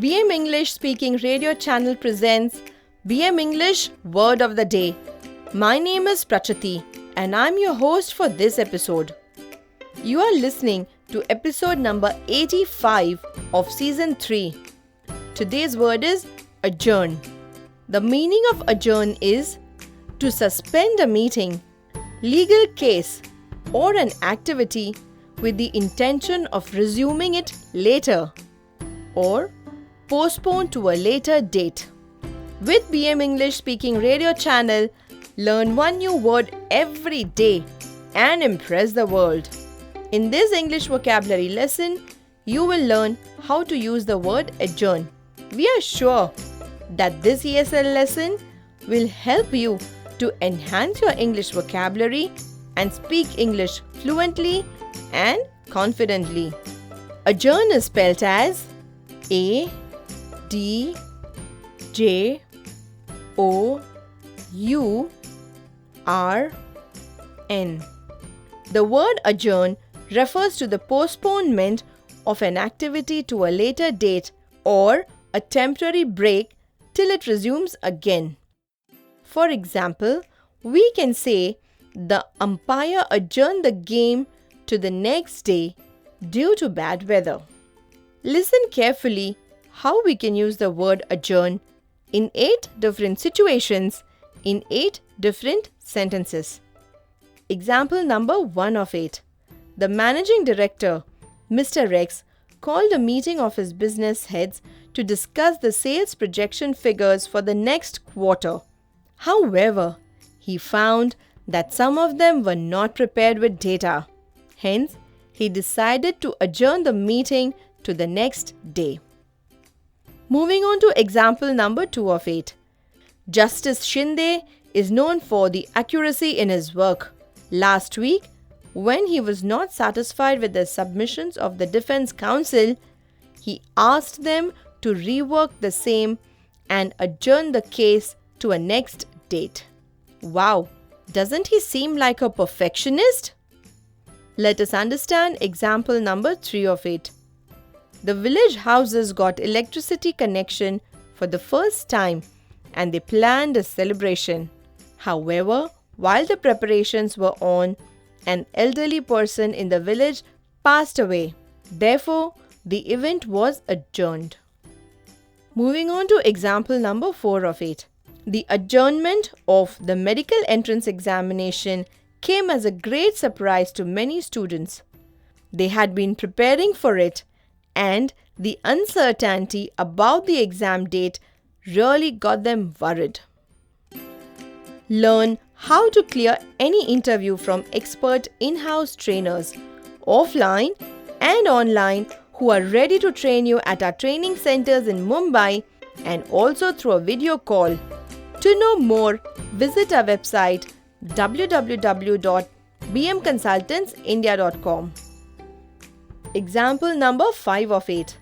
BM English Speaking Radio Channel presents BM English Word of the Day. My name is Prachati and I'm your host for this episode. You are listening to episode number 85 of season 3. Today's word is adjourn. The meaning of adjourn is to suspend a meeting, legal case, or an activity with the intention of resuming it later, or postpone to a later date. With BM English Speaking Radio Channel, learn one new word every day and impress the world. In this English vocabulary lesson, you will learn how to use the word adjourn. We are sure that this ESL lesson will help you to enhance your English vocabulary and speak English fluently and confidently. Adjourn is spelled as A-D-J-O-U-R-N. The word adjourn refers to the postponement of an activity to a later date or a temporary break till it resumes again. For example, we can say the umpire adjourned the game to the next day due to bad weather. Listen carefully how we can use the word adjourn in 8 different situations in 8 different sentences. Example number 1 of 8. The managing director, Mr. Rex, called a meeting of his business heads to discuss the sales projection figures for the next quarter. However, he found that some of them were not prepared with data. Hence, he decided to adjourn the meeting to the next day. Moving on to example number 2 of 8. Justice Shinde is known for the accuracy in his work. Last week, when he was not satisfied with the submissions of the Defense Counsel, he asked them to rework the same and adjourn the case to a next date. Wow, doesn't he seem like a perfectionist? Let us understand example number 3 of 8. The village houses got electricity connection for the first time and they planned a celebration. However, while the preparations were on, an elderly person in the village passed away. Therefore, the event was adjourned. Moving on to example number 4 of 8. The adjournment of the medical entrance examination came as a great surprise to many students. They had been preparing for it, and the uncertainty about the exam date really got them worried. Learn how to clear any interview from expert in-house trainers, offline and online, who are ready to train you at our training centers in Mumbai and also through a video call. To know more, visit our website www.bmconsultantsindia.com. Example number 5 of 8.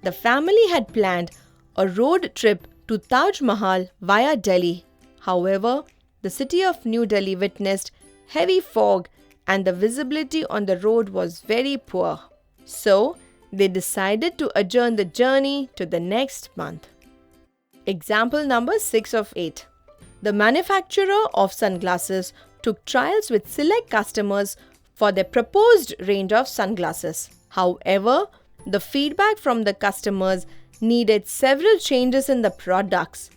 The family had planned a road trip to Taj Mahal via Delhi. However, the city of New Delhi witnessed heavy fog and the visibility on the road was very poor. So, they decided to adjourn the journey to the next month. Example number 6 of 8. The manufacturer of sunglasses took trials with select customers for their proposed range of sunglasses. However, the feedback from the customers needed several changes in the products.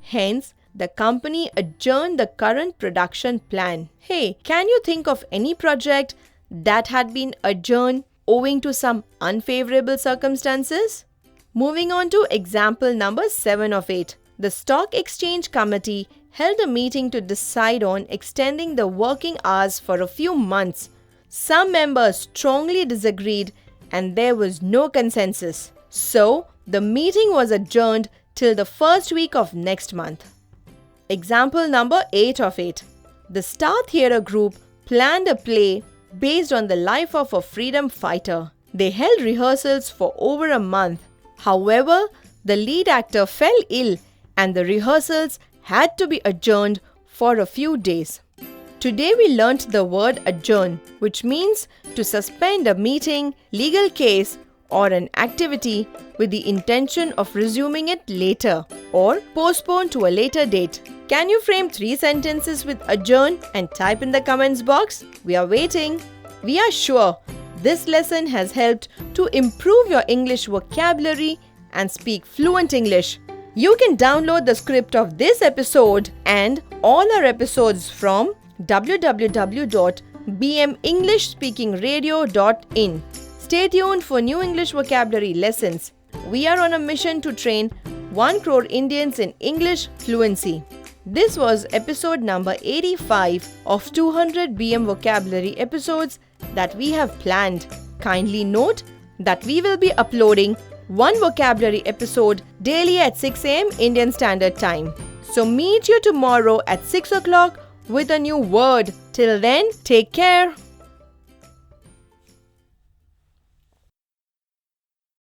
Hence, the company adjourned the current production plan. Hey, can you think of any project that had been adjourned owing to some unfavorable circumstances? Moving on to example number 7 of 8. The Stock Exchange Committee held a meeting to decide on extending the working hours for a few months. Some members strongly disagreed and there was no consensus. So, the meeting was adjourned till the first week of next month. Example number 8 of 8. The Star Theatre Group planned a play based on the life of a freedom fighter. They held rehearsals for over a month. However, the lead actor fell ill and the rehearsals had to be adjourned for a few days. Today we learnt the word adjourn, which means to suspend a meeting, legal case, or an activity with the intention of resuming it later or postpone to a later date. Can you frame 3 sentences with adjourn and type in the comments box? We are waiting. We are sure this lesson has helped to improve your English vocabulary and speak fluent English. You can download the script of this episode and all our episodes from www.bmenglishspeakingradio.in. Stay tuned for new English vocabulary lessons. We are on a mission to train 1 crore Indians in English fluency. This was episode number 85 of 200 BM vocabulary episodes that we have planned. Kindly note that we will be uploading 1 vocabulary episode daily at 6 am Indian Standard Time. So meet you tomorrow at 6 o'clock with a new word. Till then, take care.